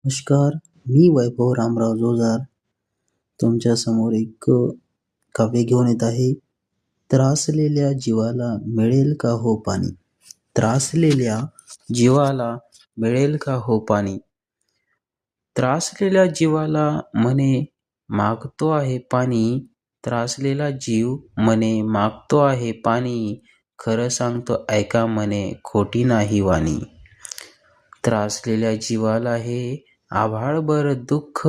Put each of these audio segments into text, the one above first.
नमस्कार, मी वैभव रामराव जोजार तुमच्यासमोर एक काव्य घेऊन येत आहे. त्रासलेल्या जीवाला मिळेल का हो पाणी? त्रासलेल्या जीवाला मिळेल का हो पाणी? त्रासलेल्या जीवाला म्हणे मागतो आहे पाणी. त्रासलेला जीव म्हणे मागतो आहे पाणी. खरं सांगतो ऐका म्हणे खोटी नाही वाणी. त्रासलेल्या जीवाला हे आभाळभर दुःख,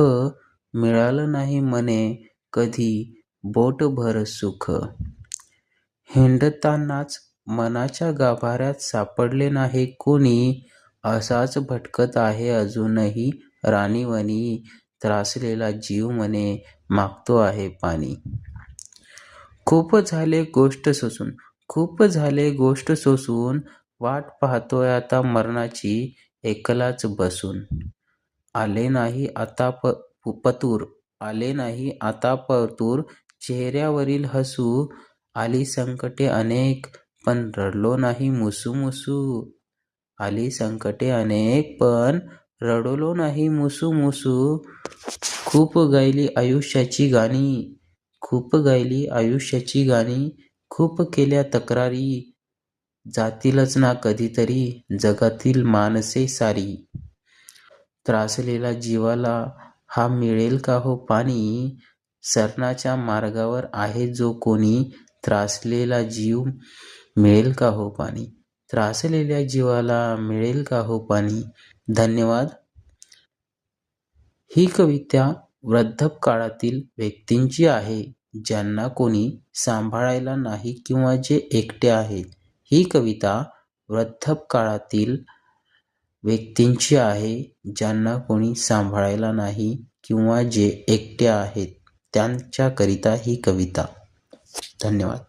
मिळालं नाही म्हणे कधी बोटभर सुख. हिंडतानाच मनाच्या गाभाऱ्यात सापडले नाही कोणी, असाच भटकत आहे अजूनही राणीवनी. त्रासलेला जीव म्हणे मागतो आहे पाणी. खूप झाले गोष्ट सोसून, वाट पाहतोय आता मरणाची एकलाच बसून. आले नाही आता पतूर, चेहऱ्यावरील हसू. आली संकटे अनेक पण रडलो नाही मुसू. आली संकटे अनेक पण रडलो नाही मुसू. खूप गायली आयुष्याची गाणी, खूप केल्या तक्रारी. जातीलच ना कधीतरी जगातील माणसे सारी. त्रासलेला जीवाला हा मिळेल का हो पाणी? सरण्याच्या मार्गावर आहे जो कोणी, त्रासलेला जीव मिळेल का हो पाणी? त्रासलेल्या जीवाला मिळेल का हो पाणी? धन्यवाद. ही कविता वृद्धकाळातील व्यक्तींची आहे, ज्यांना कोणी सांभाळायला नाही किंवा जे एकटे आहेत. ही कविता वृद्धकाळातील व्यक्तींची आहे, ज्यांना कोणी सांभाळायला नाही किंवा जे एकटे आहेत त्यांच्याकरिता ही कविता. धन्यवाद.